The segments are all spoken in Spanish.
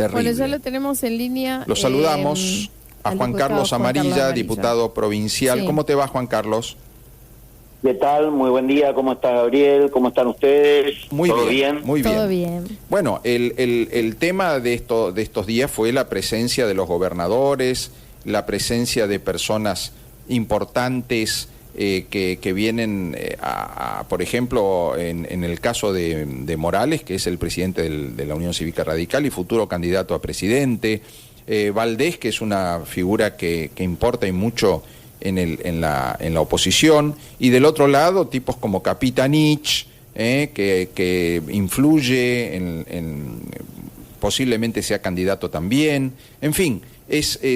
Terrible. Bueno, ya lo tenemos en línea. Lo saludamos a Juan Carlos Amarilla, diputado provincial. Sí. ¿Cómo te va, Juan Carlos? ¿Qué tal? Muy buen día. ¿Cómo está Gabriel? ¿Cómo están ustedes? Muy ¿Todo bien, bien? muy bien. Todo bien. Bueno, el tema de estos días fue la presencia de los gobernadores, la presencia de personas importantes que vienen, por ejemplo, en el caso de Morales, que es el presidente de la Unión Cívica Radical y futuro candidato a presidente, Valdés, que es una figura que importa y mucho en la oposición, y del otro lado tipos como Capitanich, que influye posiblemente sea candidato también. En fin,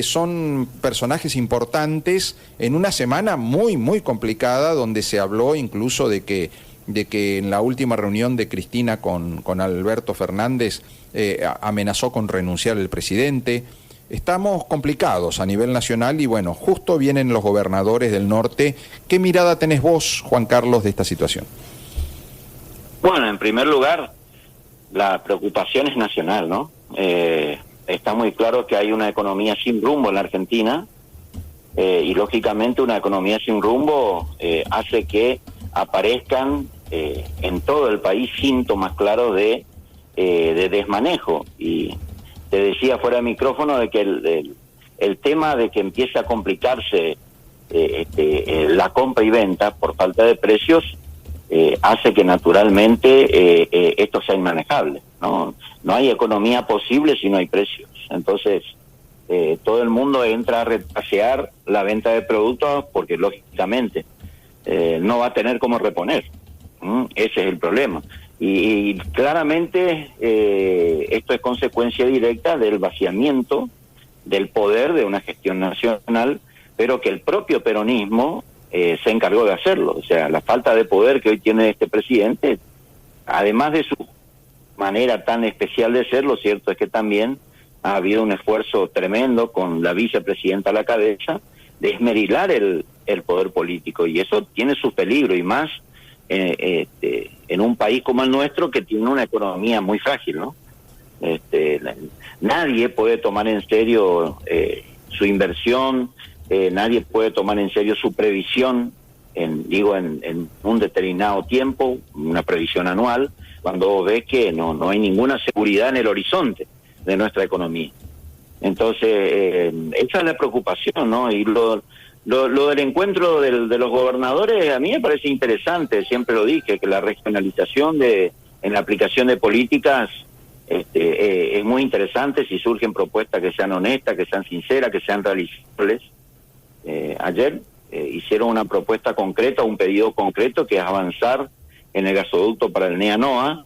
son personajes importantes en una semana muy, muy complicada, donde se habló incluso de que en la última reunión de Cristina con Alberto Fernández amenazó con renunciar el presidente. Estamos complicados a nivel nacional y bueno, justo vienen los gobernadores del norte. ¿Qué mirada tenés vos, Juan Carlos, de esta situación? Bueno, en primer lugar, la preocupación es nacional, ¿no? Está muy claro que hay una economía sin rumbo en la Argentina y lógicamente una economía sin rumbo hace que aparezcan en todo el país síntomas claros de desmanejo. Y te decía fuera de micrófono de que el tema de que empiece a complicarse la compra y venta por falta de precios hace que naturalmente esto sea inmanejable, ¿no? No hay economía posible si no hay precios. Entonces, todo el mundo entra a retrasear la venta de productos porque lógicamente no va a tener cómo reponer. Ese es el problema. Y claramente esto es consecuencia directa del vaciamiento del poder de una gestión nacional, pero que el propio peronismo se encargó de hacerlo. O sea, la falta de poder que hoy tiene este presidente, además de su manera tan especial de ser, lo cierto es que también ha habido un esfuerzo tremendo con la vicepresidenta a la cabeza de esmerilar el poder político, y eso tiene su peligro, y más en un país como el nuestro, que tiene una economía muy frágil, ¿no? Nadie puede tomar en serio su inversión, nadie puede tomar en serio su previsión, en un determinado tiempo, una previsión anual, cuando ves que no hay ninguna seguridad en el horizonte de nuestra economía. Entonces, esa es la preocupación, ¿no? Y lo del encuentro de los gobernadores a mí me parece interesante, siempre lo dije, que la regionalización en la aplicación de políticas es muy interesante si surgen propuestas que sean honestas, que sean sinceras, que sean realizables. Ayer hicieron una propuesta concreta, un pedido concreto, que es avanzar en el gasoducto para el NEA-NOA,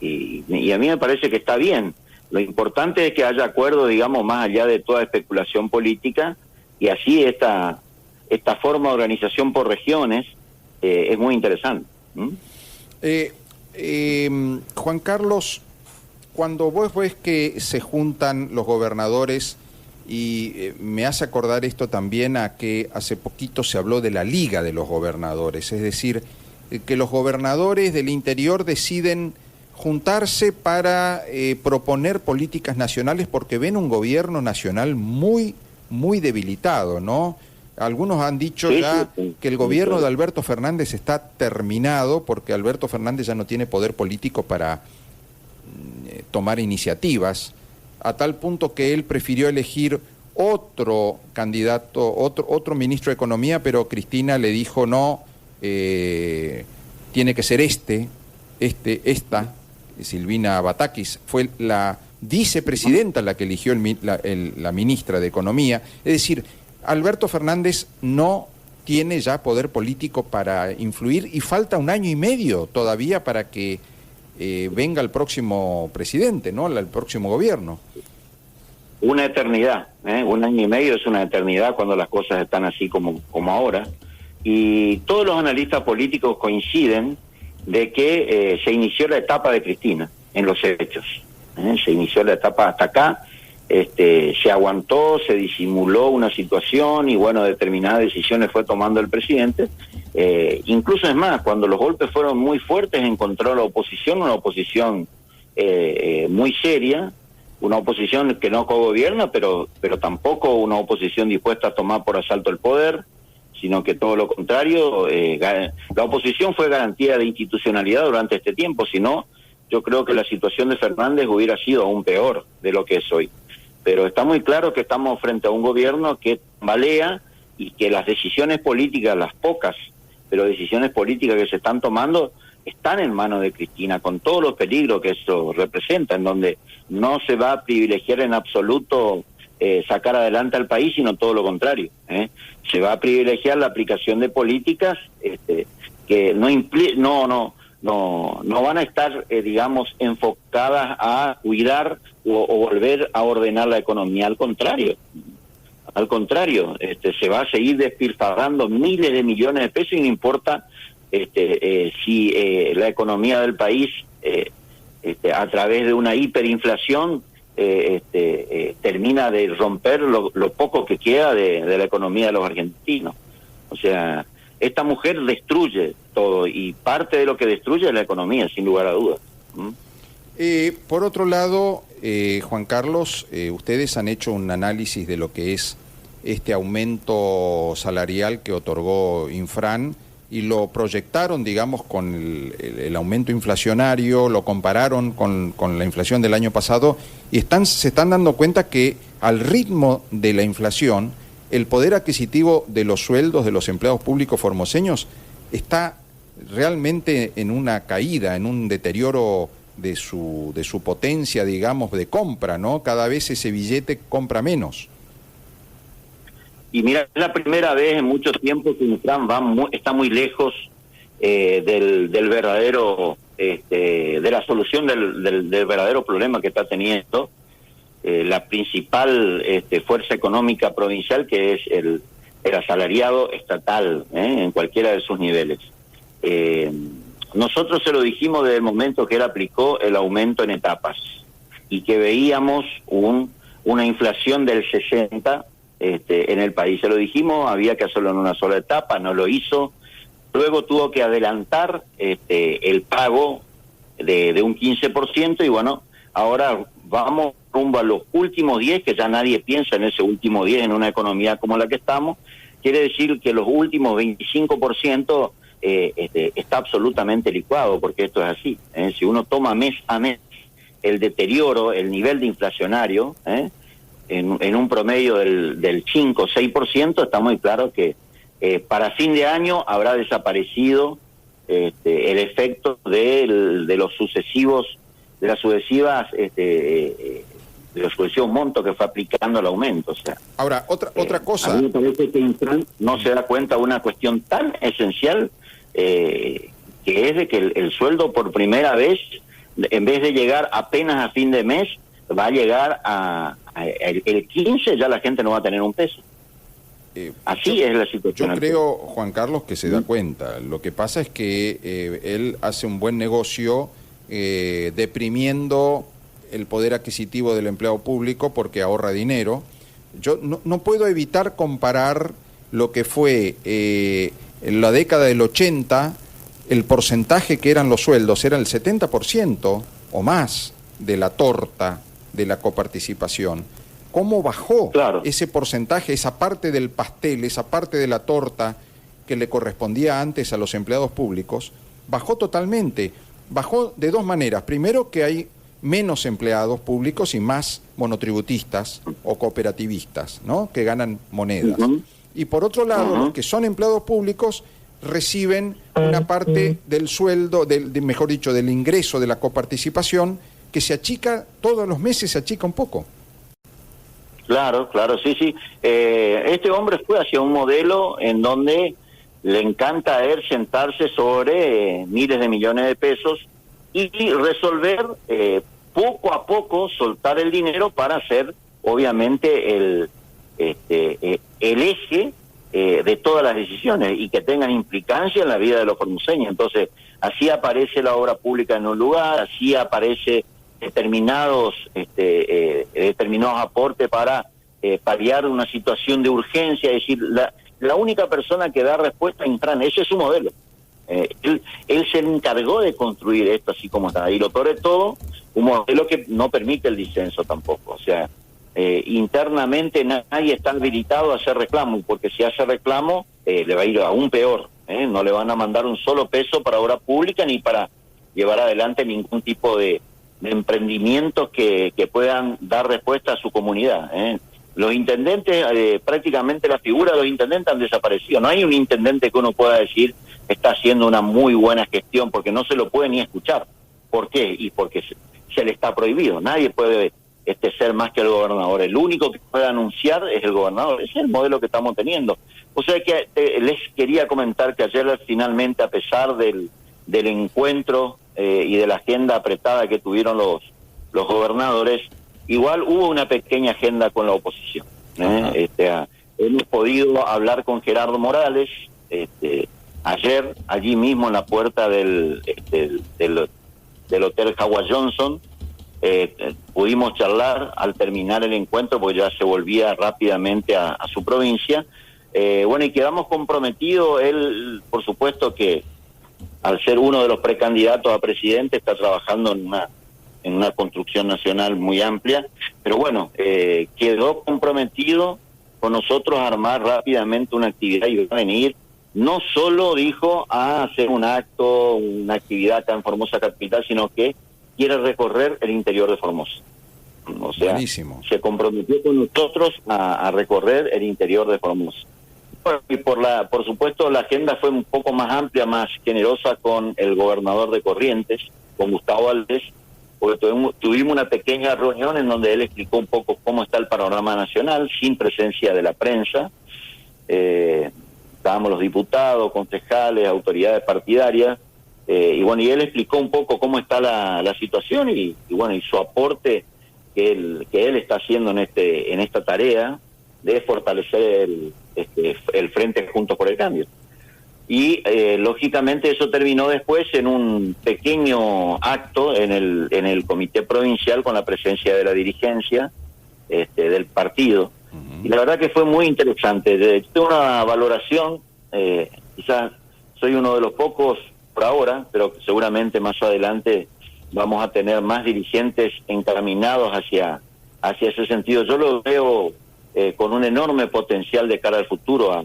y a mí me parece que está bien. Lo importante es que haya acuerdo, digamos, más allá de toda especulación política, y así esta forma de organización por regiones es muy interesante. Juan Carlos, cuando vos ves que se juntan los gobernadores, y me hace acordar esto también a que hace poquito se habló de la Liga de los Gobernadores, es decir, que los gobernadores del interior deciden juntarse para proponer políticas nacionales porque ven un gobierno nacional muy, muy debilitado, ¿no? Algunos han dicho ya que el gobierno de Alberto Fernández está terminado porque Alberto Fernández ya no tiene poder político para tomar iniciativas, a tal punto que él prefirió elegir otro candidato, otro ministro de Economía, pero Cristina le dijo no, tiene que ser esta, Silvina Batakis, fue la vicepresidenta la que eligió la ministra de Economía. Es decir, Alberto Fernández no tiene ya poder político para influir y falta 1 año y medio todavía para que venga el próximo presidente, ¿no? El próximo gobierno. Una eternidad, 1 año y medio es una eternidad cuando las cosas están así como ahora. Y todos los analistas políticos coinciden de que se inició la etapa de Cristina en los hechos. Se inició la etapa hasta acá, se aguantó, se disimuló una situación y bueno, determinadas decisiones fue tomando el presidente. Incluso es más, cuando los golpes fueron muy fuertes encontró la oposición, una oposición muy seria, una oposición que no cogobierna, pero tampoco una oposición dispuesta a tomar por asalto el poder, sino que todo lo contrario. La oposición fue garantía de institucionalidad durante este tiempo, si no, yo creo que la situación de Fernández hubiera sido aún peor de lo que es hoy. Pero está muy claro que estamos frente a un gobierno que tambalea y que las decisiones políticas, las pocas, pero decisiones políticas que se están tomando, están en manos de Cristina, con todos los peligros que eso representa, en donde no se va a privilegiar en absoluto sacar adelante al país, sino todo lo contrario. Se va a privilegiar la aplicación de políticas que no van a estar, digamos, enfocadas a cuidar o volver a ordenar la economía. Al contrario, se va a seguir despilfarrando miles de millones de pesos y no importa si la economía del país, a través de una hiperinflación, termina de romper lo poco que queda de la economía de los argentinos. O sea, esta mujer destruye todo y parte de lo que destruye es la economía, sin lugar a dudas. Por otro lado, Juan Carlos, ustedes han hecho un análisis de lo que es este aumento salarial que otorgó Infran y lo proyectaron, digamos, con el aumento inflacionario, lo compararon con la inflación del año pasado y se están dando cuenta que al ritmo de la inflación, el poder adquisitivo de los sueldos de los empleados públicos formoseños está realmente en una caída, en un deterioro de su potencia, digamos, de compra, ¿no? Cada vez ese billete compra menos. Y mira, es la primera vez en mucho tiempo que Infran está muy lejos del verdadero, de la solución del verdadero problema que está teniendo la principal fuerza económica provincial, que es el asalariado estatal, en cualquiera de sus niveles. Nosotros se lo dijimos desde el momento que él aplicó el aumento en etapas y que veíamos una inflación del 60% en el país. Se lo dijimos, había que hacerlo en una sola etapa, no lo hizo. Luego tuvo que adelantar el pago de un 15% y bueno, ahora vamos rumbo a los últimos 10, que ya nadie piensa en ese último 10 en una economía como la que estamos. Quiere decir que los últimos 25% está absolutamente licuado, porque esto es así. Si uno toma mes a mes el deterioro, el nivel de inflacionario, en un promedio del 5 o 6%, está muy claro que para fin de año habrá desaparecido el efecto de los sucesivos, de los sucesivos montos que fue aplicando el aumento. O sea, ahora, otra cosa. A mí me parece que Infran no se da cuenta de una cuestión tan esencial, que es de que el sueldo por primera vez, en vez de llegar apenas a fin de mes, va a llegar el 15, ya la gente no va a tener un peso. Así es la situación. Yo creo, Juan Carlos, que se da cuenta. Lo que pasa es que él hace un buen negocio deprimiendo el poder adquisitivo del empleado público porque ahorra dinero. Yo no puedo evitar comparar lo que fue en la década del 80, el porcentaje que eran los sueldos era el 70% o más de la torta de la coparticipación. ¿Cómo bajó ese porcentaje, esa parte del pastel, esa parte de la torta que le correspondía antes a los empleados públicos? Bajó totalmente. Bajó de dos maneras. Primero, que hay menos empleados públicos y más monotributistas o cooperativistas, ¿no?, que ganan monedas. Y por otro lado, los que son empleados públicos reciben una parte del sueldo, mejor dicho, del ingreso de la coparticipación, que se achica, todos los meses se achica un poco. Claro, sí. Este hombre fue hacia un modelo en donde le encanta a él sentarse sobre miles de millones de pesos y resolver poco a poco, soltar el dinero para hacer, obviamente, el eje de todas las decisiones y que tengan implicancia en la vida de los formoseños. Entonces, así aparece la obra pública en un lugar, así aparece determinados aportes para paliar una situación de urgencia. Es decir, la única persona que da respuesta a Infran, ese es su modelo. Él se encargó de construir esto así como está. Y lo peor de todo un modelo que no permite el disenso tampoco. O sea, internamente nadie está habilitado a hacer reclamo, porque si hace reclamo le va a ir aún peor. No le van a mandar un solo peso para obra pública ni para llevar adelante ningún tipo de emprendimientos que puedan dar respuesta a su comunidad. Los intendentes, prácticamente la figura de los intendentes han desaparecido. No hay un intendente que uno pueda decir está haciendo una muy buena gestión, porque no se lo puede ni escuchar. ¿Por qué? Y porque se le está prohibido. Nadie puede ser más que el gobernador. El único que puede anunciar es el gobernador. Ese es el modelo que estamos teniendo. O sea que les quería comentar que ayer finalmente, a pesar del encuentro y de la agenda apretada que tuvieron los gobernadores, igual hubo una pequeña agenda con la oposición. Hemos podido hablar con Gerardo Morales ayer, allí mismo en la puerta del Hotel Howard Johnson. Pudimos charlar al terminar el encuentro, porque ya se volvía rápidamente a su provincia. Y quedamos comprometidos. Él, por supuesto que al ser uno de los precandidatos a presidente, está trabajando en una construcción nacional muy amplia, pero bueno, quedó comprometido con nosotros a armar rápidamente una actividad y va a venir. No solo dijo a hacer un acto, una actividad acá en Formosa Capital, sino que quiere recorrer el interior de Formosa. O sea, buenísimo. Se comprometió con nosotros a recorrer el interior de Formosa. Y por supuesto la agenda fue un poco más amplia, más generosa con el gobernador de Corrientes, con Gustavo Valdés, porque tuvimos una pequeña reunión en donde él explicó un poco cómo está el panorama nacional, sin presencia de la prensa. Estábamos los diputados, concejales, autoridades partidarias, y él explicó un poco cómo está la situación y su aporte que él está haciendo en esta tarea de fortalecer el Frente Juntos por el Cambio. Y lógicamente eso terminó después en un pequeño acto en el comité provincial con la presencia de la dirigencia del partido. Y la verdad que fue muy interesante. Tengo una valoración, quizás soy uno de los pocos por ahora, pero seguramente más adelante vamos a tener más dirigentes encaminados hacia ese sentido. Yo lo veo con un enorme potencial de cara al futuro a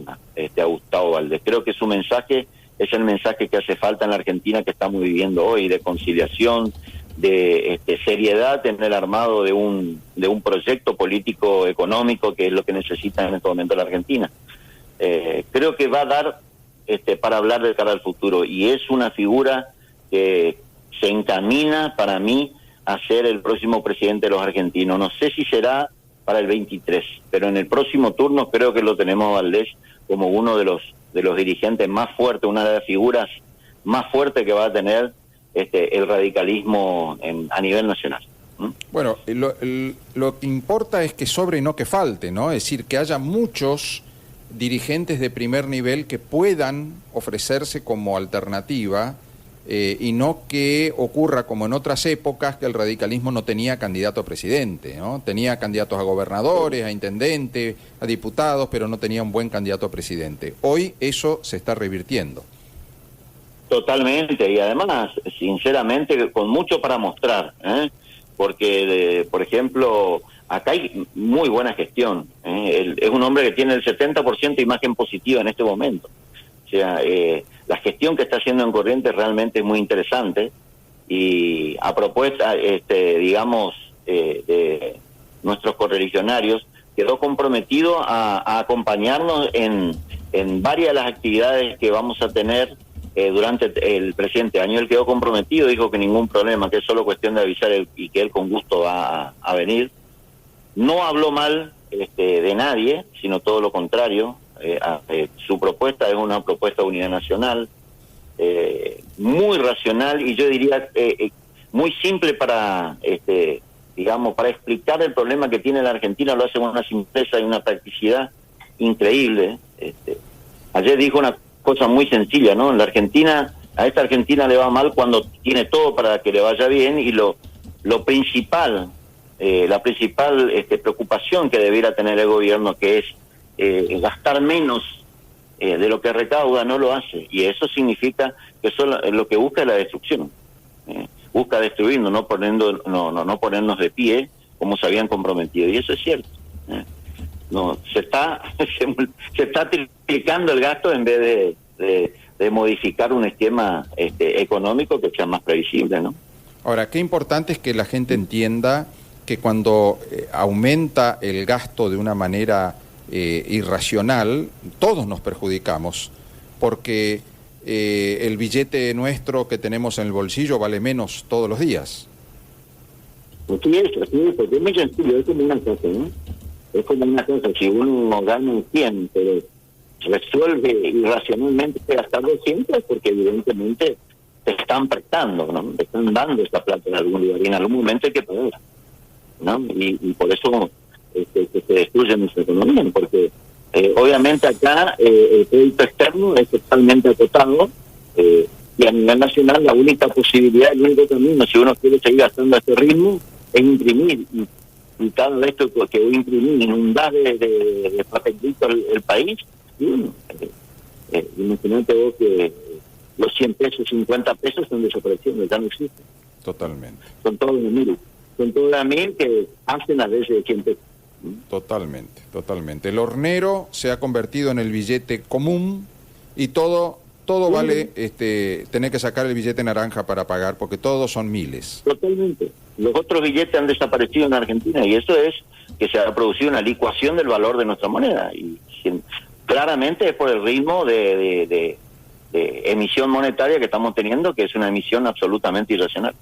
Gustavo Valdés. Creo que su mensaje es el mensaje que hace falta en la Argentina que estamos viviendo hoy, de conciliación, de seriedad en el armado de un proyecto político económico, que es lo que necesita en este momento la Argentina. Creo que va a dar para hablar de cara al futuro, y es una figura que se encamina para mí a ser el próximo presidente de los argentinos. No sé si será para el 23, pero en el próximo turno creo que lo tenemos a Valdés como uno de los dirigentes más fuertes, una de las figuras más fuertes que va a tener el radicalismo a nivel nacional. Bueno, lo que importa es que sobre y no que falte, ¿no? Es decir, que haya muchos dirigentes de primer nivel que puedan ofrecerse como alternativa, y no que ocurra como en otras épocas, que el radicalismo no tenía candidato a presidente, ¿no? Tenía candidatos a gobernadores, a intendentes, a diputados, pero no tenía un buen candidato a presidente. Hoy eso se está revirtiendo. Totalmente, y además, sinceramente, con mucho para mostrar, porque, por ejemplo, acá hay muy buena gestión. Es un hombre que tiene el 70% de imagen positiva en este momento. O sea, la gestión que está haciendo en Corrientes realmente es muy interesante, y a propuesta, de nuestros correligionarios, quedó comprometido a acompañarnos en varias de las actividades que vamos a tener durante el presente año. Él quedó comprometido, dijo que ningún problema, que es solo cuestión de avisar y que él con gusto va a venir. No habló mal de nadie, sino todo lo contrario. Su propuesta es una propuesta de unidad nacional, muy racional, y yo diría muy simple para para explicar el problema que tiene la Argentina. Lo hace con una simpleza y una practicidad increíble. Ayer dijo una cosa muy sencilla, ¿no? A esta Argentina le va mal cuando tiene todo para que le vaya bien, y lo principal, la principal preocupación que debiera tener el gobierno, que es gastar menos de lo que recauda, no lo hace, y eso significa que lo que busca es la destrucción. busca destruirnos, no ponernos de pie como se habían comprometido. Y eso es cierto. No, se está triplicando el gasto en vez de modificar un esquema económico que sea más previsible, ¿no? Ahora, qué importante es que la gente entienda que cuando aumenta el gasto de una manera irracional, todos nos perjudicamos, porque el billete nuestro que tenemos en el bolsillo vale menos todos los días. Así es, porque es muy sencillo, es como una cosa, ¿no? Es como una cosa, si uno gana 100, pero resuelve irracionalmente gastar 200, porque evidentemente te están prestando, ¿no? Te están dando esa plata en algún lugar y en algún momento hay que pagarla, ¿no? Y por eso que se destruye nuestra economía, porque obviamente acá el crédito externo es totalmente acotado y a nivel nacional la única posibilidad, el único camino, si uno quiere seguir gastando a este ritmo, es imprimir y cada vez que voy a imprimir, inundar de papelitos el país, y bueno, imagínate vos que los 100 pesos, 50 pesos están desapareciendo, ya no existen. Totalmente. Son todos de 1000. Son todos de 1000 que hacen a veces de 100 pesos. Totalmente, totalmente. El hornero se ha convertido en el billete común y todo vale tener que sacar el billete naranja para pagar, porque todos son miles. Totalmente. Los otros billetes han desaparecido en Argentina y eso es que se ha producido una licuación del valor de nuestra moneda. Y claramente es por el ritmo de emisión monetaria que estamos teniendo, que es una emisión absolutamente irracional.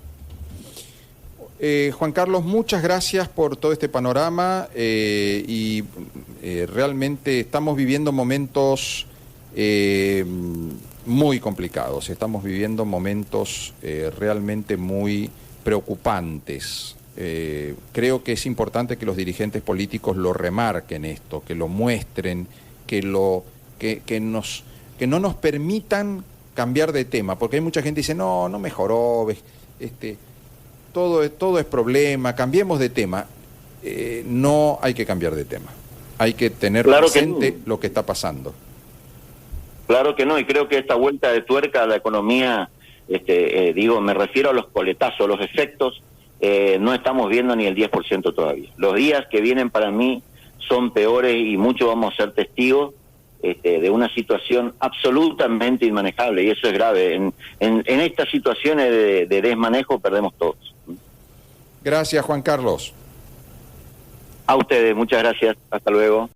Juan Carlos, muchas gracias por todo este panorama realmente estamos viviendo momentos muy complicados, estamos viviendo momentos realmente muy preocupantes. Creo que es importante que los dirigentes políticos lo remarquen esto, que lo muestren, que no nos permitan cambiar de tema, porque hay mucha gente que dice, no mejoró, todo es problema, cambiemos de tema. No hay que cambiar de tema, hay que tener presente lo que está pasando. Claro que no, y creo que esta vuelta de tuerca a la economía, me refiero a los coletazos, los efectos, no estamos viendo ni el 10% todavía. Los días que vienen para mí son peores y muchos vamos a ser testigos de una situación absolutamente inmanejable, y eso es grave. En estas situaciones de desmanejo perdemos todos. Gracias, Juan Carlos. A ustedes, muchas gracias. Hasta luego.